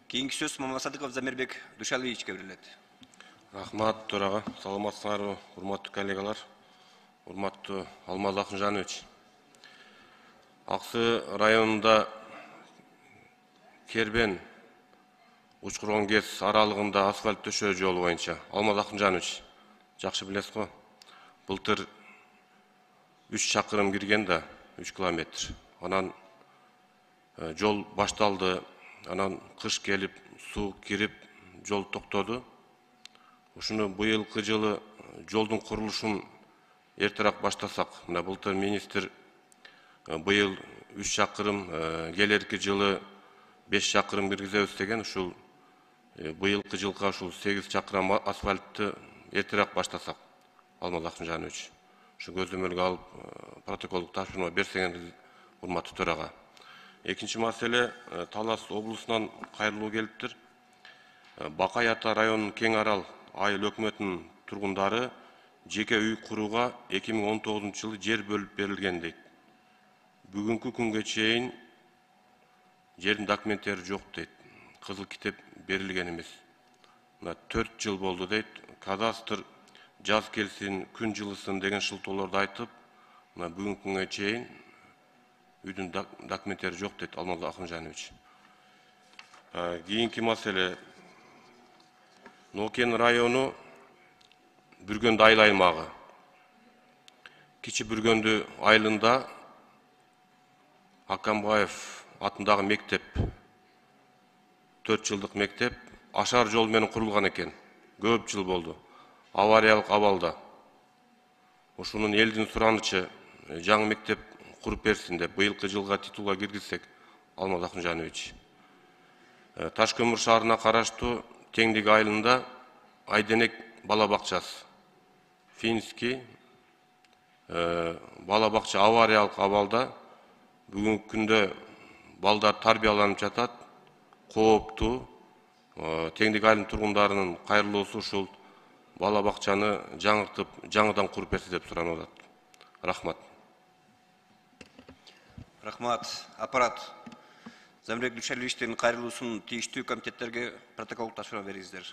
Кийинки сөз Мамасадыков Замирбек Душалиевичке берилет. Рахмат, төрага. Саламатсыңарбы, урматтуу коллегалар, урматтуу Алмаз Акынжанович. Аксы районунда Кербен Учкургон КЕС аралыгында асфальт төшөө жолу боюнча Алмаз Акынжанович жакшы билесиз го. Былтыр 3 чакырым кирген да 3 километр. Анан жол башталды. Анан кыш келип, суу кирип, жол токтоду. Ушуну быйылкы жылы жолдун курулушун эртерээк баштасак, мына былтыр министр быйыл 3 чакырым, келерки жылы 5 чакырым киргизебиз деген, ушул быйылкы жылга ушул 8 чакырым асфальтты эртерээк баштасак, Алмаз Акынжанович. Ушу көзөмөлгө алып, протоколдук тапшырма берсеңиз, урматтуу төрага. Экинчи маселе, Талас облусунан кайрылуу келиптир. Бакай Ата районунун Кең Арал айыл өкмөтүнүн тургундары жеке үй курууга 2019 жылы жер бөлүп берилген дейт. Бүгүнкү күнгө чейин жердин документтери жок дейт. Кызыл китеп берилген эмес. 4 жыл болду дейт. Кадастр жаз келсин, күн жылысын деген шылтоолорду айтып, бүгүнкү күнгө чейин үйдүн документтери жок дейт Алмаз Акынжанович. Кийинки маселе, Нокен району Бүргөндү айыл аймагы. Кичи Бүргөндү айылында Акамбаев атындагы мектеп, 4 жылдык мектеп, ашар жол менен курулган экен. Көп жыл болду. Авариялык абалда. Ушунун элдин суранычы жаңы мектеп куруп берсин деп, быйылкы жылга титулга киргизсек, Алмаз Акынжанович. Ташкөмүр шаарына караштуу Теңдик айылында Айденек бала бакчасы. Финский бала бакча авариялык абалда. Бүгүнкү күндө балдар тарбияланып жатат. Кооптуу. Теңдик айылынын тургундарынын кайрылуусу ушул бала бакчаны жаңыртып, жаңыдан куруп берсе деп суранып атат. Рахмат. Рахмат. Аппарат. Замирбек Душалиевичтин кайрылуусун тийиштүү комитеттерге протокол тапшырма бериңиздер.